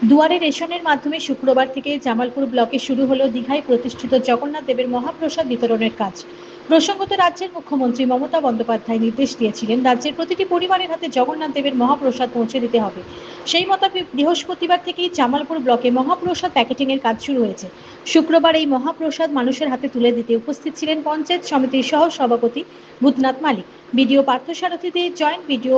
দুয়ারে রেশনের মাধ্যমে শুক্রবার থেকে জামালপুর ব্লকে শুরু হলো দীঘায় প্রতিষ্ঠিত জগন্নাথ দেবের মহাপ্রসাদ বিতরণের কাজ। প্রসঙ্গত, রাজ্যের মুখ্যমন্ত্রী মমতা বন্দ্যোপাধ্যায় নির্দেশ দিয়েছিলেন রাজ্যের প্রতিটি পরিবারের হাতে জগন্নাথ দেবের মহাপ্রসাদ পৌঁছে দিতে হবে। সেই মোতাবেক বৃহস্পতিবার থেকেই জামালপুর ব্লকে মহাপ্রসাদ প্যাকেটিং এর কাজ শুরু হয়েছে। শুক্রবার এই মহাপ্রসাদ মানুষের হাতে তুলে দিতে উপস্থিত ছিলেন পঞ্চায়েত সমিতির সহ সভাপতি ভূতনাথ মালিক, বিডিও পার্থসারথী দে, জয়েন্ট বিডিও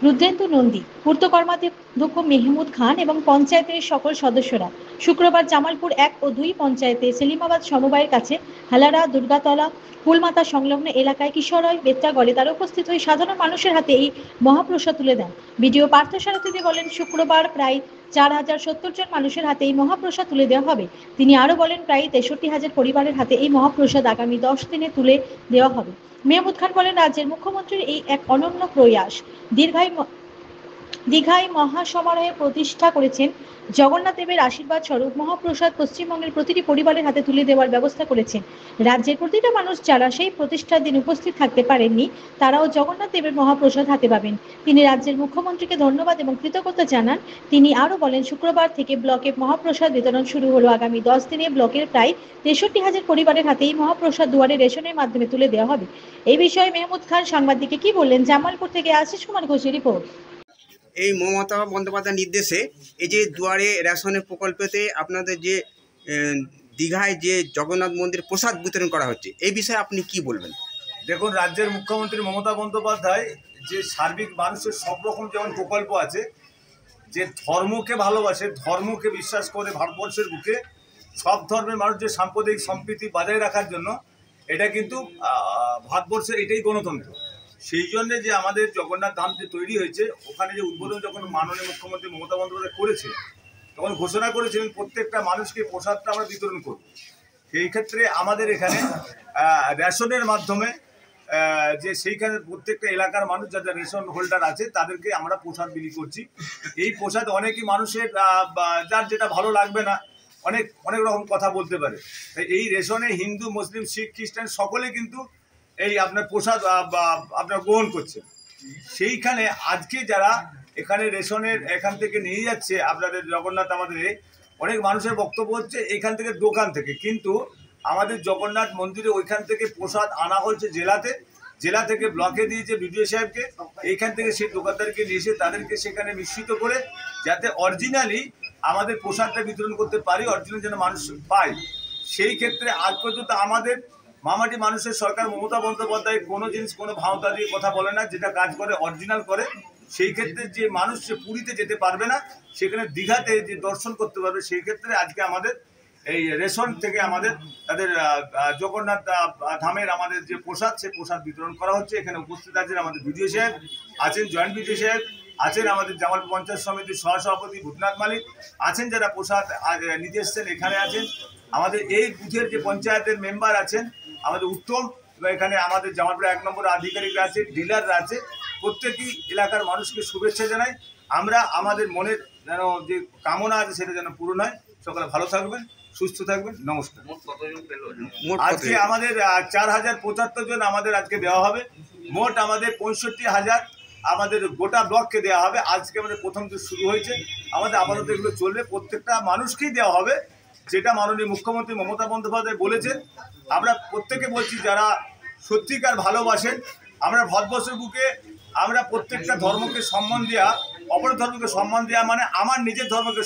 রুদ্রেন্দু নন্দী, পূর্ত কর্মাধ্যক্ষ মেহমুদ খান এবং পঞ্চায়েতের সকল সদস্যরা। শুক্রবার জামালপুর 1 ও 2 পঞ্চায়েতে সেলিমাবাদ সমবায়ের কাছে হালারা, দুর্গাতলা, ফুলমাতা সংলগ্ন এলাকায় কিশোরয় বেত্রাগড়ে তারা উপস্থিত হয়ে সাধারণ মানুষের হাতে এই মহাপ্রসাদ তুলে দেন। বিডিও পার্থসারথী দে বলেন, শুক্রবার প্রায় 4070 জন মানুষের হাতে এই মহাপ্রসাদ তুলে দেওয়া হবে। তিনি আরও বলেন, প্রায় 63,000 পরিবারের হাতে এই মহাপ্রসাদ আগামী 10 দিনে তুলে দেওয়া হবে। মেহমুদ খান বলেন, রাজ্যের মুখ্যমন্ত্রীর এই এক অনন্য প্রয়াস। দীঘায় মহাসমারোহে প্রতিষ্ঠা করেছেন জগন্নাথ দেবের আশীর্বাদ স্বরূপ মহাপ্রসাদ পশ্চিমবঙ্গের প্রতিটি পরিবারের হাতে তুলে দেওয়ার ব্যবস্থা করেছেন। রাজ্যের প্রতিটা মানুষ যারা সেই প্রতিষ্ঠার দিন উপস্থিত থাকতে পারেননি তারাও জগন্নাথ দেবের মহাপ্রসাদ হাতে পাবেন। তিনি রাজ্যের মুখ্যমন্ত্রীকে ধন্যবাদ এবং কৃতজ্ঞতা জানান। তিনি আরও বলেন, শুক্রবার থেকে ব্লকে মহাপ্রসাদ বিতরণ শুরু হলো। আগামী 10 দিনে ব্লকের প্রায় 63,000 পরিবারের হাতে এই মহাপ্রসাদ দুয়ারে রেশনের মাধ্যমে তুলে দেওয়া হবে। এই বিষয়ে মেহমুদ খান সাংবাদিককে কি বললেন, জামালপুর থেকে আশিস কুমার ঘোষের রিপোর্ট। এই মমতা বন্দ্যোপাধ্যায়ের নির্দেশে এই যে দুয়ারে রেশনের প্রকল্পেতে আপনাদের যে দীঘায় যে জগন্নাথ মন্দির প্রসাদ বিতরণ করা হচ্ছে, এই বিষয়ে আপনি কি বলবেন? দেখুন, রাজ্যের মুখ্যমন্ত্রী মমতা বন্দ্যোপাধ্যায় যে সার্বিক মানুষের সব রকম যেমন প্রকল্প আছে, যে ধর্মকে ভালোবাসে, ধর্মকে বিশ্বাস করে ভারতবর্ষের বুকে সব ধর্মের মানুষ যে সাম্প্রদায়িক সম্প্রীতি বজায় রাখার জন্য, এটা কিন্তু ভারতবর্ষের এটাই গণতন্ত্র। সেই জন্যে যে আমাদের জগন্নাথ ধাম যে তৈরি হয়েছে, ওখানে যে উদ্বোধন যখন মাননীয় মুখ্যমন্ত্রী মমতা বন্দ্যোপাধ্যায় করেছিলেন, তখন ঘোষণা করেছিলেন প্রত্যেকটা মানুষকে প্রসাদটা আমরা বিতরণ করব। সেই ক্ষেত্রে আমাদের এখানে রেশনের মাধ্যমে যে সেইখানে প্রত্যেকটা এলাকার মানুষ যাদের রেশন হোল্ডার আছে তাদেরকে আমরা প্রসাদ বিলি করছি। এই প্রসাদ অনেকই মানুষের যার যেটা ভালো লাগবে না, অনেক অনেক রকম কথা বলতে পারে। তাই এই রেশনে হিন্দু, মুসলিম, শিখ, খ্রিস্টান সকলে কিন্তু এই আপনার প্রসাদ আপনার গ্রহণ করছে। সেইখানে আজকে যারা এখানে রেশনের এখান থেকে নিয়ে যাচ্ছে আপনাদের জগন্নাথ, আমাদের অনেক মানুষের বক্তব্য হচ্ছে এখান থেকে দোকান থেকে, কিন্তু আমাদের জগন্নাথ মন্দিরে ওইখান থেকে প্রসাদ আনা হয়েছে জেলাতে, জেলা থেকে ব্লকে দিয়েছে বিডিও সাহেবকে, এইখান থেকে সেই দোকানদারকে নিয়ে এসে তাদেরকে সেখানে মিশ্রিত করে যাতে অরিজিনালি আমাদের প্রসাদটা বিতরণ করতে পারি, অরিজিনাল যেন মানুষ পায়। সেই ক্ষেত্রে আজ পর্যন্ত আমাদের মামাটি মানুষের সরকার মমতা বন্দ্যোপাধ্যায় কোনো জিনিস কোনো ভাওতা দিয়ে কথা বলে না, যেটা কাজ করে অরিজিনাল করে। সেই ক্ষেত্রে যে মানুষ সে পুরীতে যেতে পারবে না, সেখানে দীঘাতে যে দর্শন করতে পারবে, সেই ক্ষেত্রে আজকে আমাদের এই রেশন থেকে আমাদের তাদের জগন্নাথ ধামের আমাদের যে প্রসাদ, সেই প্রসাদ বিতরণ করা হচ্ছে। এখানে উপস্থিত আছেন আমাদের বিডিও সাহেব, আছেন জয়েন্ট বিডিও সাহেব, আছেন আমাদের জামালপুর পঞ্চায়েত সমিতির সহসভাপতি ভূতনাথ মালিক, আছেন যারা প্রসাদ নিতে এসছেন, এখানে আছেন আমাদের এই বুথের যে পঞ্চায়েতের মেম্বার আছেন আমাদের উত্তম, এখানে আমাদের জামালপুর 1 নম্বর আধিকারিকরা আছে, ডিলাররা আছে। প্রত্যেকই এলাকার মানুষকে শুভেচ্ছা জানাই। আমরা আমাদের মনের যেন যে কামনা আছে সেটা যেন পূরণ হয়। সকলে ভালো থাকবেন, সুস্থ থাকবেন। নমস্কার। আজকে আমাদের 4075 জন আমাদের আজকে দেওয়া হবে। মোট আমাদের 65,000 আমাদের গোটা ব্লককে দেওয়া হবে। আজকে আমাদের প্রথম দিন শুরু হয়েছে, আমাদের আপাতত এগুলো চলবে। প্রত্যেকটা মানুষকেই দেওয়া হবে, যেটা মাননীয় মুখ্যমন্ত্রী মমতা বন্দ্যোপাধ্যায় বলেছেন। আমরা প্রত্যেকে বলছি যারা সত্যিকার ভালোবাসেন, আমরা ভারতবর্ষের বুকে আমরা প্রত্যেকটা ধর্মকে সম্মান দেওয়া, অপর ধর্মকে সম্মান দেওয়া মানে আমার নিজের ধর্মকে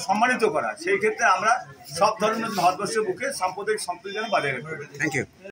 সম্মানিত করা। সেই ক্ষেত্রে আমরা সব ধর্মের ভারতবর্ষের বুকে সাম্প্রদায়িক সম্প্রীতি যেন বজায় রাখতে পারি। Thank you.